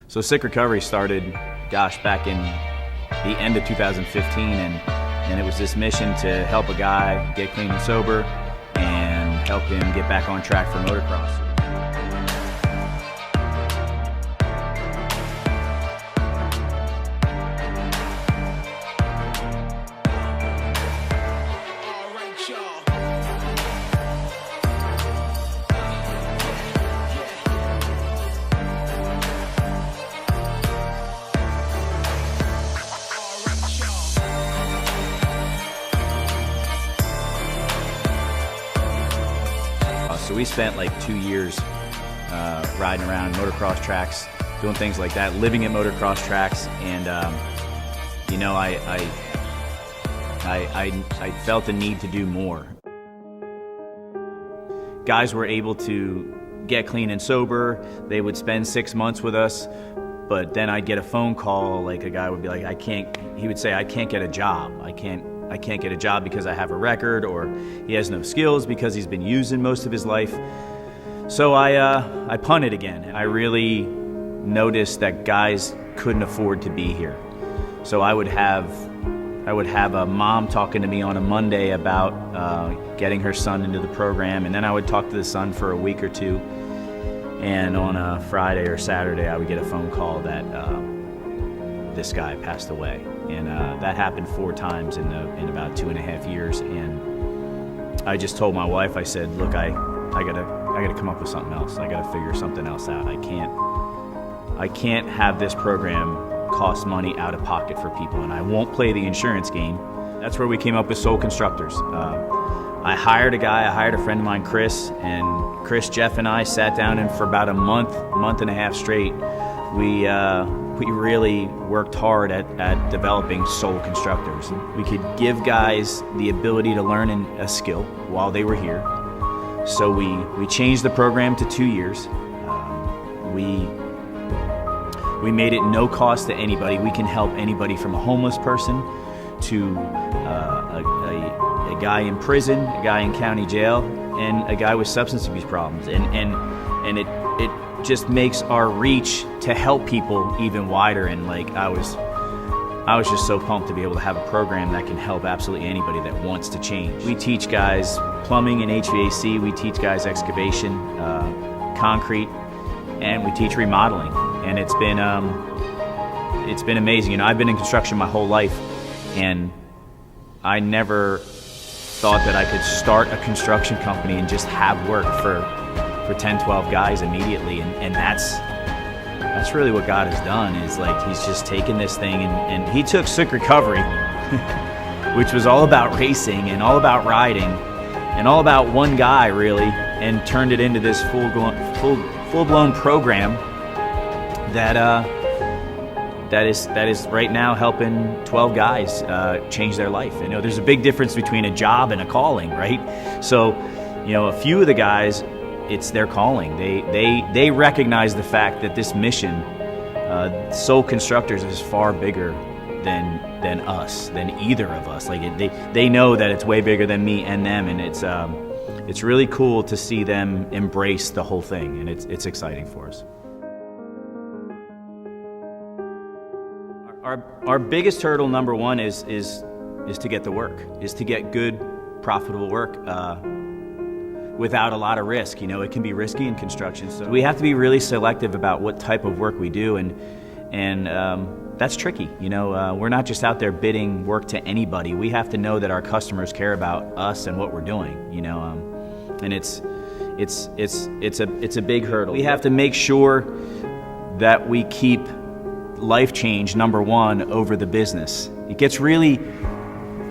So Sick Recovery started, back in the end of 2015, and it was this mission to help a guy get clean and sober and help him get back on track for motocross. So we spent like 2 years riding around motocross tracks, doing things like that, living at motocross tracks, and you know, I felt the need to do more. Guys were able to get clean and sober. They would spend 6 months with us, but then I'd get a phone call, like a guy would be like, he would say, I can't get a job. I can't get a job because I have a record, or he has no skills because he's been using most of his life. So I punted again. I really noticed that guys couldn't afford to be here. So I would have a mom talking to me on a Monday about getting her son into the program, and then I would talk to the son for a week or two, and on a Friday or Saturday I would get a phone call that this guy passed away. And that happened 4 times in about 2.5 years. And I just told my wife, I said, look, I gotta come up with something else. I gotta figure something else out. I can't have this program cost money out of pocket for people, and I won't play the insurance game. That's where we came up with Constructors. I hired a friend of mine, Chris, and Chris, Jeff, and I sat down, and for about a month and a half straight, we really worked hard at developing Constructors. We could give guys the ability to learn a skill while they were here. So we changed the program to 2 years. We made it no cost to anybody. We can help anybody from a homeless person to a guy in prison, a guy in county jail, and a guy with substance abuse problems. And it just makes our reach to help people even wider. And like I was just so pumped to be able to have a program that can help absolutely anybody that wants to change. We teach guys plumbing and HVAC, we teach guys excavation, concrete, and we teach remodeling. And it's been amazing. You know, I've been in construction my whole life, and I never thought that I could start a construction company and just have work for 10, 12 guys immediately, and that's really what God has done. Is like He's just taken this thing and He took Sick Recovery, which was all about racing and all about riding and all about one guy really, and turned it into this full-blown program that is right now helping 12 guys change their life. You know, there's a big difference between a job and a calling, right? So, you know, a few of the guys, it's their calling. They recognize the fact that this mission, Constructors, is far bigger than us, than either of us. Like they know that it's way bigger than me and them, and it's really cool to see them embrace the whole thing, and it's exciting for us. Our biggest hurdle, number one, is to get the work, is to get good, profitable work. Without a lot of risk. You know, it can be risky in construction, so we have to be really selective about what type of work we do, and that's tricky. You know, we're not just out there bidding work to anybody. We have to know that our customers care about us and what we're doing. You know, and it's a big hurdle. We have to make sure that we keep life change number one over the business. It gets really,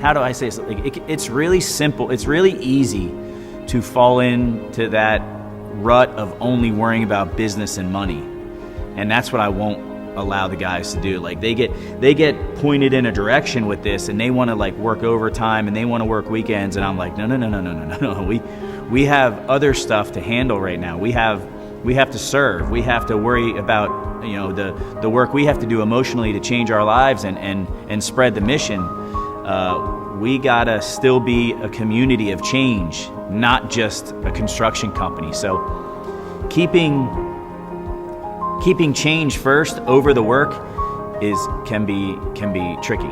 how do I say this? Like it's really simple. It's really easy to fall into that rut of only worrying about business and money. And that's what I won't allow the guys to do. Like they get pointed in a direction with this, and they want to like work overtime and they want to work weekends, and I'm like, no. We have other stuff to handle right now. We have to serve. We have to worry about, you know, the work we have to do emotionally to change our lives and spread the mission. We gotta still be a community of change, not just a construction company. So keeping keeping change first over the work can be tricky.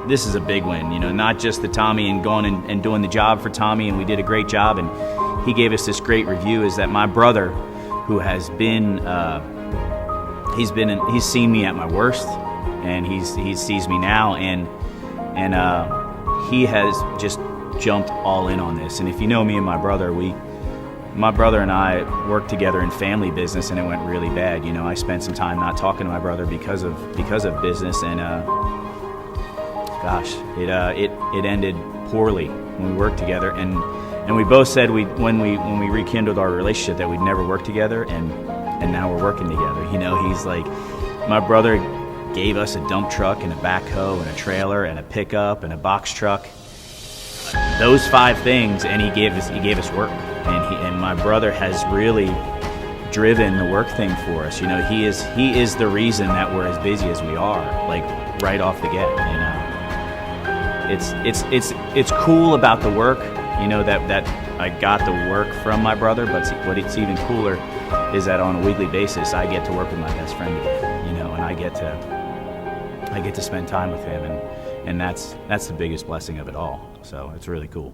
This is a big win, not just the Tommy and going and doing the job for Tommy, and we did a great job, and he gave us this great review, is that my brother, who has been, he's seen me at my worst, and he sees me now, and he has just jumped all in on this. And if you know me and my brother, my brother and I worked together in family business, and it went really bad. I spent some time not talking to my brother because of business, and gosh, it ended poorly when we worked together, and we both said when we rekindled our relationship that we'd never work together, and now we're working together. He's like, my brother gave us a dump truck and a backhoe and a trailer and a pickup and a box truck, those 5 things, and he gave us work, and my brother has really driven the work thing for us. He is the reason that we're as busy as we are, like right off the get. It's cool about the work, that I got the work from my brother, but what it's even cooler is that on a weekly basis I get to work with my best friend again, and I get to spend time with him, and that's the biggest blessing of it all. So it's really cool.